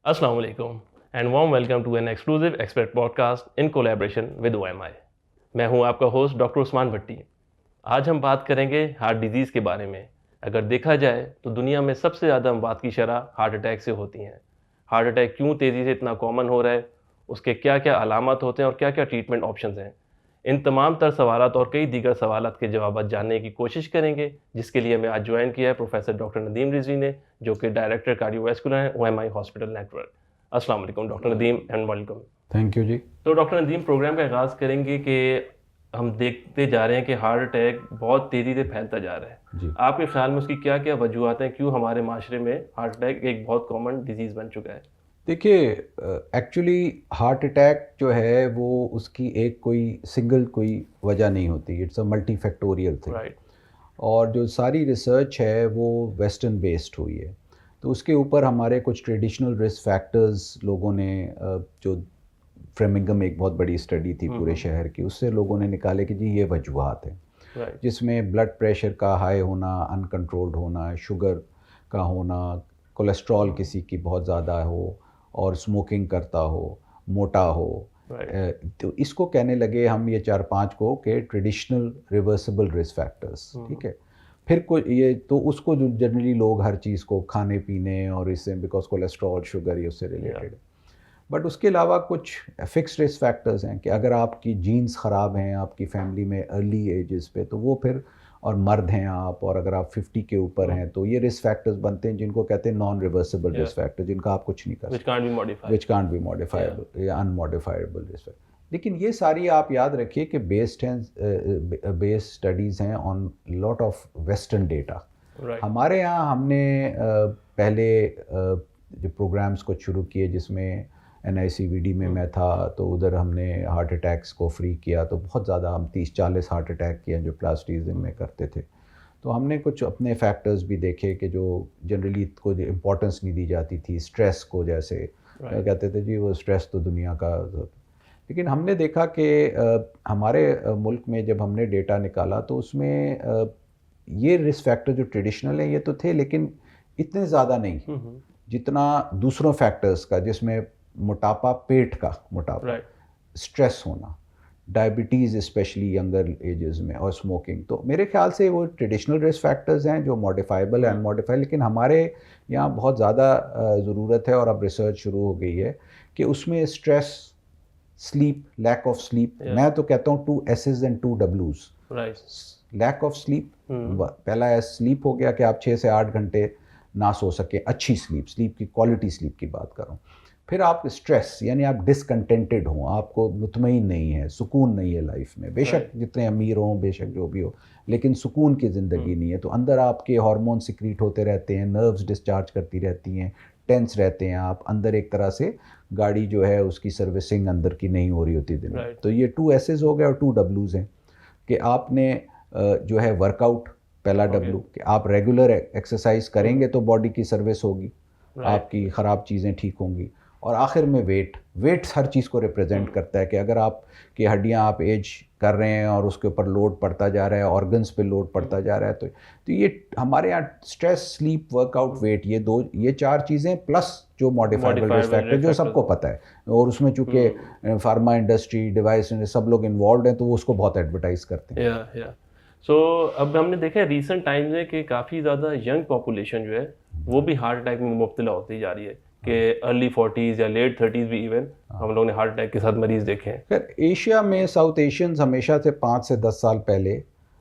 Assalamu alaikum and warm welcome to an exclusive expert podcast in collaboration with OMI। मैं हूं आपका host doctor Usman भट्टी। आज हम बात करेंगे हार्ट डिजीज़ के बारे में। अगर देखा जाए तो दुनिया में सबसे ज़्यादा मौत की शरह हार्ट अटैक से होती हैं। हार्ट अटैक क्यों तेज़ी से इतना कॉमन हो रहा है, उसके क्या क्या अलामत होते हैं और क्या क्या ट्रीटमेंट ऑप्शंस हैं, इन तमाम तर सवालात और कई दीगर सवालात के जवाब जानने की कोशिश करेंगे, जिसके लिए हमें आज ज्वाइन किया है प्रोफेसर डॉक्टर नदीम रिजवी ने, जो कि डायरेक्टर कार्डियोवैस्कुलर हैं ओएमआई हॉस्पिटल नेटवर्क। अस्सलाम वालेकुम doctor Nadeem and welcome. Thank you ji. तो डॉक्टर नदीम, प्रोग्राम का आगाज़ करेंगे कि हम देखते जा रहे हैं कि हार्ट अटैक बहुत तेज़ी से फैलता जा रहा है। जी आपके ख्याल में उसकी क्या क्या वजूहत हैं, क्यों हमारे माशरे में हार्ट अटैक एक बहुत कॉमन डिजीज़ बन चुका है? देखिए, एक्चुअली हार्ट अटैक जो है वो उसकी एक कोई सिंगल कोई वजह नहीं होती, it's a multi factorial thing. Right. और जो सारी रिसर्च है वो वेस्टर्न बेस्ड हुई है, तो उसके ऊपर हमारे कुछ ट्रेडिशनल रिस्क फैक्टर्स लोगों ने जो फ्रेमिंगम एक बहुत बड़ी स्टडी थी पूरे शहर की, उससे लोगों ने निकाले कि जी ये वजूहत हैं, राइट। जिसमें ब्लड प्रेशर का हाई होना, अनकंट्रोल्ड होना, शुगर का होना, कोलेस्ट्रॉल किसी की बहुत ज़्यादा हो और स्मोकिंग करता हो, मोटा हो। राइट। तो इसको कहने लगे हम ये 4-5 को के ट्रेडिशनल रिवर्सिबल रिस्क फैक्टर्स, ठीक है। फिर कोई ये तो उसको जो जनरली लोग हर चीज़ को खाने पीने और इससे बिकॉज कोलेस्ट्रॉल शुगर ये उससे या। रिलेटेड है। बट उसके अलावा कुछ फिक्स्ड रिस्क फैक्टर्स हैं कि अगर आपकी जीन्स ख़राब हैं आपकी फैमिली में अर्ली एजेस पे, तो वो फिर, और मर्द हैं आप और अगर आप 50 के ऊपर हैं तो ये रिस्क फैक्टर्स बनते हैं जिनको कहते हैं नॉन रिवर्सिबल या। रिस्क फैक्टर, जिनका आप कुछ नहीं कर विच सकते, can't be modified. Which can't be modifiable या अनमॉडिफाइबल रिस्क। लेकिन ये सारी आप याद रखिए कि बेस्ड हैं, बेस्ड स्टडीज़ हैं on lot of western data. Right. हमारे यहाँ हमने पहले जो प्रोग्राम्स को शुरू किए जिसमें NICVD में मैं था, तो उधर हमने हार्ट अटैक्स को फ्री किया, तो बहुत ज़्यादा हम 30-40 हार्ट अटैक किए जो प्लास्टीज में करते थे। तो हमने कुछ अपने फैक्टर्स भी देखे कि जो जनरली को इम्पोर्टेंस नहीं दी जाती थी, स्ट्रेस को, जैसे कहते थे जी वो स्ट्रेस तो दुनिया का। लेकिन हमने देखा कि हमारे मुल्क में जब हमने डेटा निकाला तो उसमें ये रिस्क फैक्टर जो ट्रेडिशनल है ये तो थे, लेकिन इतने ज़्यादा नहीं जितना दूसरों फैक्टर्स का, जिसमें मोटापा, पेट का मोटापा, राइट। स्ट्रेस होना, डायबिटीज़ स्पेशली यंगर एजेस में, और स्मोकिंग। तो मेरे ख्याल से वो ट्रेडिशनल रिस्क फैक्टर्स हैं जो मॉडिफाइबल एंड अनमॉडिफाइबल, लेकिन हमारे यहाँ बहुत ज़्यादा ज़रूरत है और अब रिसर्च शुरू हो गई है कि उसमें stress, sleep, lack of sleep, मैं तो कहता हूँ 2 S's and 2 W's। Right. Lack of sleep, पहला एस स्लीप हो गया कि आप 6 से 8 घंटे ना सो सके, अच्छी स्लीप, स्लीप की क्वालिटी, स्लीप की बात कर रहा हूँ। फिर आप स्ट्रेस, यानी आप डिसकंटेंटेड हों, आपको मुतमईन नहीं है, सुकून नहीं है लाइफ में, बेशक जितने अमीर हों, बेशक जो भी हो, लेकिन सुकून की ज़िंदगी नहीं है। तो अंदर आपके हार्मोन सिक्रीट होते रहते हैं, नर्व्स डिस्चार्ज करती रहती हैं, टेंस रहते हैं आप अंदर, एक तरह से गाड़ी जो है उसकी सर्विसिंग अंदर की नहीं हो रही होती दिन में। तो ये 2 S's हो गए और 2 W's हैं कि आपने जो है वर्कआउट, पहला W कि आप रेगुलर एक्सरसाइज करेंगे तो बॉडी की सर्विस होगी, आपकी ख़राब चीज़ें ठीक होंगी। और आखिर में वेट, वेट हर चीज़ को रिप्रेजेंट करता है कि अगर आपकी हड्डियां, आप एज कर रहे हैं और उसके ऊपर लोड पड़ता जा रहा है, ऑर्गन्स पे लोड पड़ता जा रहा है, तो ये हमारे यहाँ स्ट्रेस, स्लीप, वर्कआउट, वेट, ये 4 चीज़ें प्लस जो मॉडिफाइबल रिस्क फैक्टर जो सबको पता है, और उसमें चूँकि फार्मा इंडस्ट्री, डिवाइस सब लोग इन्वॉल्व हैं तो वो उसको बहुत एडवर्टाइज करते हैं। या। सो अब हमने देखा है रिसेंट टाइम्स में कि काफ़ी ज़्यादा यंग पॉपुलेशन जो है वो भी हार्ट अटैक में मुब्तला होती जा रही है, कि अर्ली 40s या लेट 30s भी इवन हम लोगों ने हार्ट अटैक के साथ मरीज देखे हैं। खैर एशिया में साउथ एशियंस हमेशा से 5 से 10 साल पहले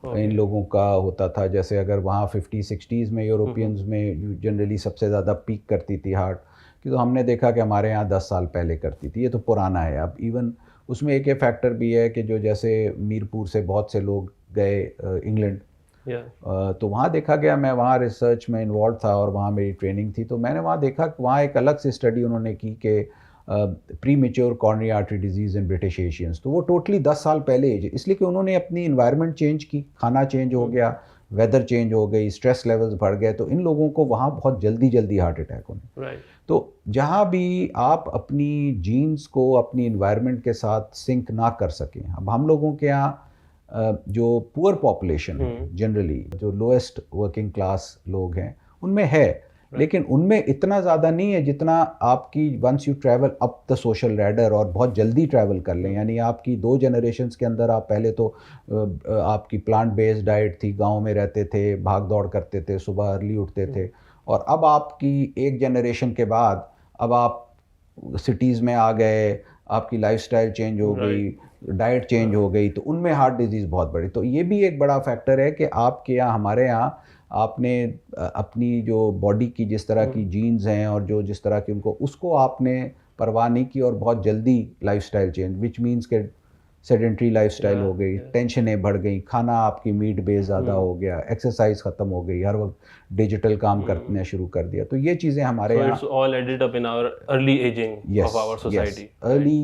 इन लोगों का होता था। जैसे अगर वहाँ 50-60s में यूरोपियंस में जनरली सबसे ज़्यादा पीक करती थी हार्ट की, तो हमने देखा कि हमारे यहाँ 10 साल पहले करती थी। ये तो पुराना है। अब इवन उसमें एक फैक्टर भी है कि जो जैसे मीरपुर से बहुत से लोग गए इंग्लैंड, तो वहाँ देखा गया, मैं वहाँ रिसर्च में इन्वॉल्व था और वहाँ मेरी ट्रेनिंग थी, तो मैंने वहाँ देखा कि वहाँ एक अलग से स्टडी उन्होंने की कि pre mature coronary artery disease in British Asians. तो वो टोटली 10 साल पहले एज, इसलिए कि उन्होंने अपनी इन्वायरमेंट चेंज की, खाना चेंज हो गया, वेदर चेंज हो गई, स्ट्रेस लेवल्स बढ़ गए, तो इन लोगों को वहाँ बहुत जल्दी जल्दी हार्ट अटैक होने। तो जहाँ भी आप अपनी जीन्स को अपनी इन्वायरमेंट के साथ सिंक ना कर सकें, अब हम लोगों के यहाँ जो पुअर पॉपुलेशन है जनरली, जो लोएस्ट वर्किंग क्लास लोग हैं, उनमें है, लेकिन उनमें इतना ज़्यादा नहीं है जितना आपकी once you travel up the social ladder और बहुत जल्दी ट्रैवल कर लें, यानी आपकी 2 जनरेशन्स के अंदर आप पहले तो आपकी प्लांट बेस्ड डाइट थी, गांव में रहते थे, भाग दौड़ करते थे, सुबह अर्ली उठते थे, और अब आपकी एक जनरेशन के बाद अब आप सिटीज़ में आ गए, आपकी लाइफस्टाइल चेंज हो गई, डाइट चेंज हो गई, तो उनमें हार्ट डिजीज़ बहुत बढ़ी। तो ये भी एक बड़ा फैक्टर है कि आपके यहाँ, हमारे यहाँ आपने अपनी जो बॉडी की जिस तरह की जीन्स हैं और जो जिस तरह की उनको, उसको आपने परवाह नहीं की और बहुत जल्दी लाइफस्टाइल चेंज, विच मीन्स के सेडेंट्री लाइफस्टाइल हो गई, टेंशनें बढ़ गई, खाना आपकी मीट बेस ज़्यादा हो गया, एक्सरसाइज ख़त्म हो गई, हर वक्त डिजिटल काम करना शुरू कर दिया। तो ये चीज़ें हमारे यहाँ it's all ended up in our early aging of our society. early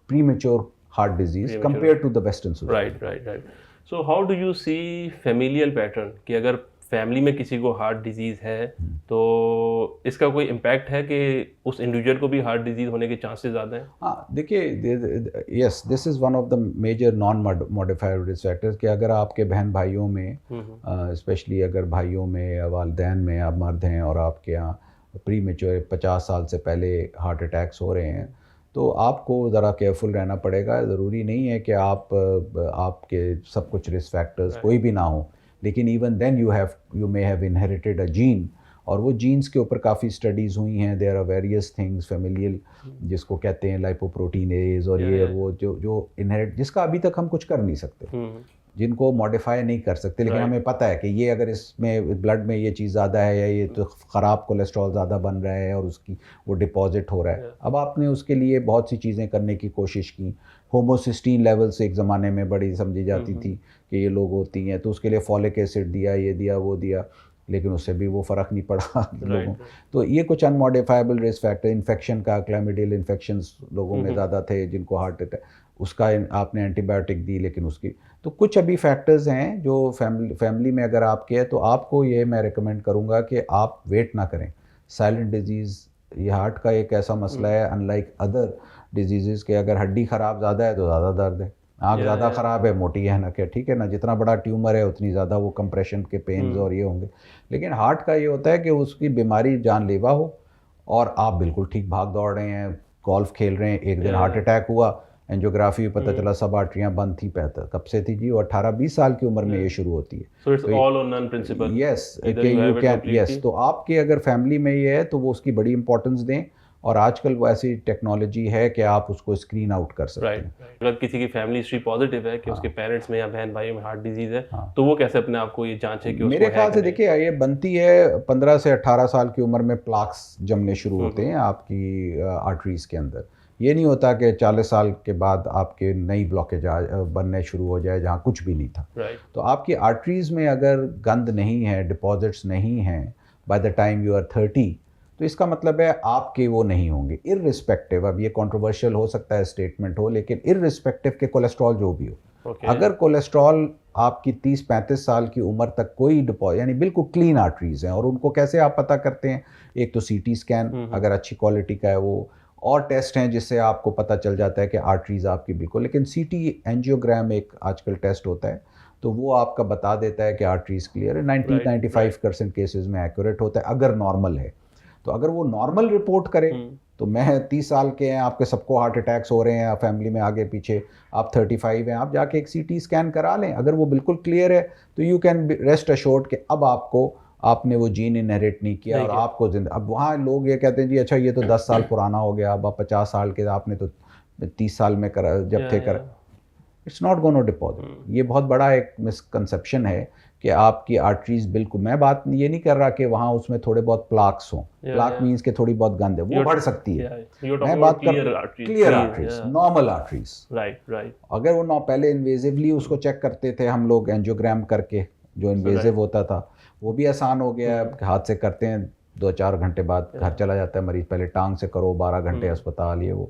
premature heart disease compared to the Western society. Right. So how do you see familial pattern कि अगर फैमिली में किसी को हार्ट डिजीज़ है तो इसका कोई impact है कि उस इंडिविजुअल को भी हार्ट डिजीज़ होने के चांसेस ज़्यादा हैं? हाँ, देखिए, yes, this is one of the major non modified risk factors कि अगर आपके बहन भाइयों में, स्पेशली अगर भाइयों में या वालिदैन में आप मर्द हैं और आपके यहाँ प्री मेच्योर 50 साल से पहले हार्ट अटैक्स हो रहे हैं, तो आपको ज़रा केयरफुल रहना पड़ेगा। ज़रूरी नहीं है कि आपके सब कुछ रिस्क फैक्टर्स कोई भी ना हो, लेकिन even then you may have inherited a gene, और वो जीन्स के ऊपर काफ़ी स्टडीज़ हुई हैं। There are various things familial, जिसको कहते हैं लाइपोप्रोटीनेज और ये और वो, जो इनहेरिट, जिसका अभी तक हम कुछ कर नहीं सकते, जिनको मॉडिफाई नहीं कर सकते, लेकिन हमें पता है कि ये अगर इसमें ब्लड में ये चीज़ ज़्यादा है या ये तो ख़राब कोलेस्ट्रॉल ज़्यादा बन रहा है और उसकी वो डिपॉजिट हो रहा है। अब आपने उसके लिए बहुत सी चीज़ें करने की कोशिश की। होमोसिस्टीन लेवल्स एक ज़माने में बड़ी समझी जाती थी कि ये लोग होती हैं, तो उसके लिए फॉलिक एसिड दिया, ये दिया, वो दिया, लेकिन उससे भी वो फ़र्क नहीं पड़ा लोगों। तो ये कुछ अनमॉडिफाइबल रिस्क फैक्टर, इन्फेक्शन का, क्लैमिडियल इन्फेक्शंस लोगों में ज़्यादा थे जिनको हार्ट अटैक, उसका आपने एंटीबायोटिक दी, लेकिन उसकी तो कुछ अभी फैक्टर्स हैं जो फैमिली में अगर आपके है, तो आपको ये मैं रिकमेंड करूँगा कि आप वेट ना करें। साइलेंट डिजीज़, ये हार्ट का एक ऐसा मसला है, अनलाइक अदर डिजीज़ के अगर हड्डी ख़राब ज़्यादा है तो ज़्यादा दर्द है, आँख ज़्यादा ख़राब है, मोटी है ना, क्या ठीक है ना, जितना बड़ा ट्यूमर है उतनी ज़्यादा वो कंप्रेशन के पेन्स और ये होंगे। लेकिन हार्ट का ये होता है कि उसकी बीमारी जानलेवा हो और आप बिल्कुल ठीक भाग दौड़ रहे हैं, गोल्फ खेल रहे हैं, एक दिन हार्ट अटैक हुआ, एंजियोग्राफी में पता चला सब आर्टरियाँ बंद थी, पैदा कब से थी जी, वो 18-20 साल की उम्र में ये शुरू होती है। So it's all or none principle. Yes, you can, yes, तो आपके अगर फैमिली में ये है तो वो उसकी बड़ी इंपॉर्टेंस दें, और आजकल वो ऐसी टेक्नोलॉजी है कि आप उसको स्क्रीन आउट कर सकते हैं। अगर किसी की फैमिली हिस्ट्री पॉजिटिव है कि उसके पेरेंट्स में या बहन भाइयों में हार्ट डिजीज़ है, तो वो कैसे अपने आप को ये जांचे कि मेरे ख्याल से देखिए, ये बनती है 15 से 18 साल की उम्र में प्लाक्स जमने शुरू होते हैं आपकी आर्टरीज के अंदर। ये नहीं होता कि 40 साल के बाद आपके नई ब्लॉकेज बनने शुरू हो जाए जहाँ कुछ भी नहीं था। तो आपकी आर्टरीज में अगर गंद नहीं है, डिपॉजिट्स नहीं हैं by the time you are 30, तो इसका मतलब है आपके वो नहीं होंगे, इर्रिस्पेक्टिव, अब ये कंट्रोवर्शियल हो सकता है स्टेटमेंट हो, लेकिन इर्रिस्पेक्टिव के कोलेस्ट्रॉल जो भी हो, अगर कोलेस्ट्रॉल आपकी 30-35 साल की उम्र तक कोई डिपॉजिट, यानी बिल्कुल क्लीन आर्टरीज हैं, और उनको कैसे आप पता करते हैं, एक तो सीटी स्कैन अगर अच्छी क्वालिटी का है वो, और टेस्ट हैं जिससे आपको पता चल जाता है कि आर्टरीज आपकी बिल्कुल, लेकिन सीटी एंजियोग्राम एक आजकल टेस्ट होता है, तो वो आपका बता देता है कि आर्टरीज क्लियर है। 90-95% केसेस में एक्यूरेट होता है अगर नॉर्मल है। तो अगर वो नॉर्मल रिपोर्ट करे, तो मैं 30 साल के हैं, आपके सबको हार्ट अटैक्स हो रहे हैं फैमिली में आगे पीछे, आप 35 हैं, आप जाके एक सीटी स्कैन करा लें, अगर वो बिल्कुल क्लियर है तो यू कैन रेस्ट अश्योर्ड कि अब आपने वो जीन इनहेरिट नहीं किया और आपको अब वहाँ लोग ये कहते हैं जी अच्छा ये तो 10 साल पुराना हो गया, अब 50 साल के, आपने तो 30 साल में करा जब थे करा। It's not gonna deposit. ये बहुत बड़ा एक मिसकंसेप्शन है कि आपकी आर्टरीज बिल्कुल, मैं बात ये नहीं कर रहा कि वहाँ उसमें थोड़े बहुत प्लाक्स हों, प्लाक मीन्स के थोड़ी बहुत गंद है, वो बढ़ सकती है। मैं बात कर clear arteries, normal arteries, right. अगर वो पहले इन्वेजिवली उसको चेक करते थे हम लोग एंजियोग्राम करके, जो इन्वेजिव होता था वो भी आसान हो गया, हाथ से करते हैं 2-4 घंटे बाद घर चला जाता है मरीज, पहले टांग से करो 12 घंटे अस्पताल, ये वो,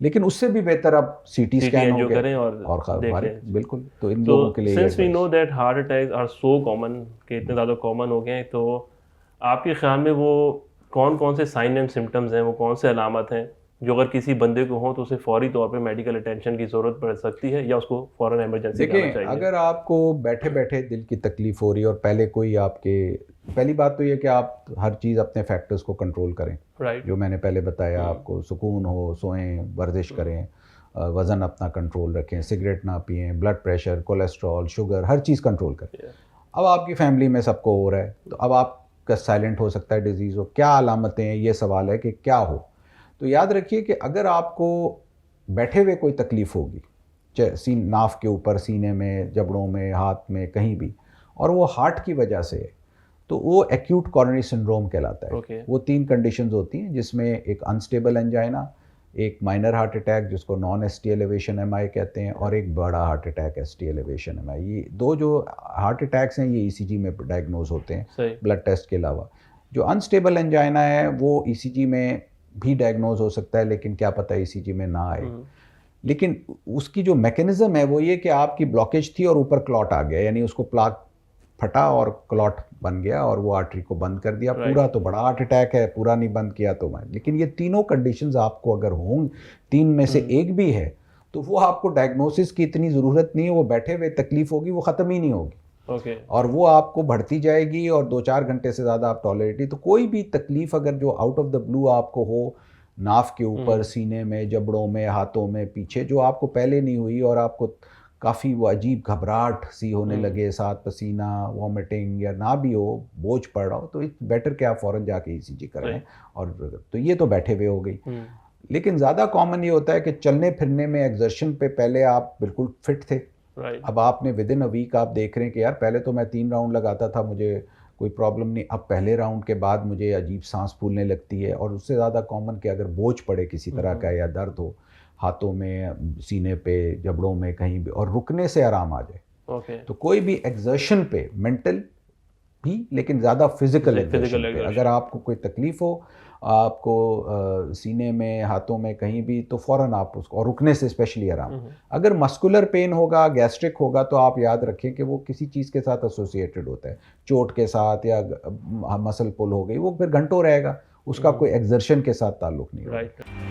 लेकिन उससे भी बेहतर अब सीटी स्कैन हो गया और बिल्कुल। तो इन लोगों के लिए, since we know that heart attacks are so common, कि इतने ज़्यादा कॉमन हो गए हैं, तो आपके ख्याल में वो कौन कौन से साइन एंड सिम्टम्स हैं, वो कौन से अलामत हैं जो अगर किसी बंदे को हो तो उसे फौरी तौर पे मेडिकल अटेंशन की ज़रूरत पड़ सकती है या उसको फ़ौरन इमरजेंसी जाना चाहिए? अगर आपको बैठे बैठे दिल की तकलीफ़ हो रही है और पहले कोई आपके पहली बात तो ये कि आप हर चीज़ अपने फैक्टर्स को कंट्रोल करें, राइट, जो मैंने पहले बताया आपको, सुकून हो, सोएं, वर्जिश करें, वज़न अपना कंट्रोल रखें, सिगरेट ना पिएं, ब्लड प्रेशर, कोलेस्ट्रॉल, शुगर, हर चीज़ कंट्रोल करें। अब आपकी फैमिली में सबको हो रहा है, तो अब आपका साइलेंट हो सकता है डिजीज़ हो। क्या अलामतें हैं, ये सवाल है कि क्या हो। तो याद रखिए कि अगर आपको बैठे हुए कोई तकलीफ़ होगी, चाहे नाफ के ऊपर, सीने में, जबड़ों में, हाथ में, कहीं भी, और वो हार्ट की वजह से है, तो वो एक्यूट कोरोनरी सिंड्रोम कहलाता है। Okay. वो 3 कंडीशंस होती हैं, जिसमें एक अनस्टेबल एंजाइना, एक माइनर हार्ट अटैक जिसको नॉन एसटी एलिवेशन एमआई कहते हैं, और एक बड़ा heart attack ST elevation MI. ये 2 जो हार्ट अटैक्स हैं ये ईसीजी में डायग्नोज होते हैं ब्लड टेस्ट के अलावा। जो अनस्टेबल एंजाइना है वो ईसीजी में भी डायग्नोज हो सकता है, लेकिन क्या पता ईसीजी में ना आए। लेकिन उसकी जो मैकेनिज्म है वो ये कि आपकी ब्लॉकेज थी और ऊपर क्लॉट आ गया, यानी उसको प्लाक फटा और क्लॉट बन गया और वो आर्टरी को बंद कर दिया। पूरा तो बड़ा हार्ट अटैक है, पूरा नहीं बंद किया तो मैं, लेकिन ये तीनों कंडीशंस आपको अगर हों, 3 में से एक भी है, तो वो आपको डायग्नोसिस की इतनी ज़रूरत नहीं है। वो बैठे हुए तकलीफ होगी, वो ख़त्म ही नहीं होगी। और वो आपको बढ़ती जाएगी और 2-4 घंटे से ज़्यादा आप टॉलरेट ही। तो कोई भी तकलीफ अगर जो आउट ऑफ द ब्लू आपको हो, नाफ के ऊपर, सीने में, जबड़ों में, हाथों में, पीछे, जो आपको पहले नहीं हुई और आपको काफ़ी वो अजीब घबराहट सी होने लगे, साथ पसीना, वॉमिटिंग, या ना भी हो, बोझ पड़ रहा हो, तो इट्स बेटर कि आप फ़ौरन जाके ईसीजी कराएं। और तो ये तो बैठे हुए हो गई। लेकिन ज़्यादा कॉमन ये होता है कि चलने फिरने में, एक्सर्शन पे पहले आप बिल्कुल फिट थे, अब आपने विद इन अ वीक आप देख रहे हैं कि यार पहले तो मैं 3 राउंड लगाता था, मुझे कोई प्रॉब्लम नहीं, अब पहले राउंड के बाद मुझे अजीब सांस फूलने लगती है। और उससे ज़्यादा कॉमन कि अगर बोझ पड़े किसी तरह का, या दर्द हो हाथों में, सीने पे, जबड़ों में, कहीं भी, और रुकने से आराम आ जाए। तो कोई भी एक्सर्शन पे, मेंटल भी, लेकिन ज़्यादा फिजिकल एक्सर्शन पे अगर आपको कोई तकलीफ हो, आपको सीने में, हाथों में, कहीं भी, तो फ़ौरन आप उसको, और रुकने से स्पेशली आराम। अगर मस्कुलर पेन होगा, गैस्ट्रिक होगा, तो आप याद रखें कि वो किसी चीज़ के साथ एसोसिएटेड होता है, चोट के साथ, या मसल पुल हो गई, वो फिर घंटों रहेगा, उसका कोई एक्सर्शन के साथ ताल्लुक़ नहीं होगा।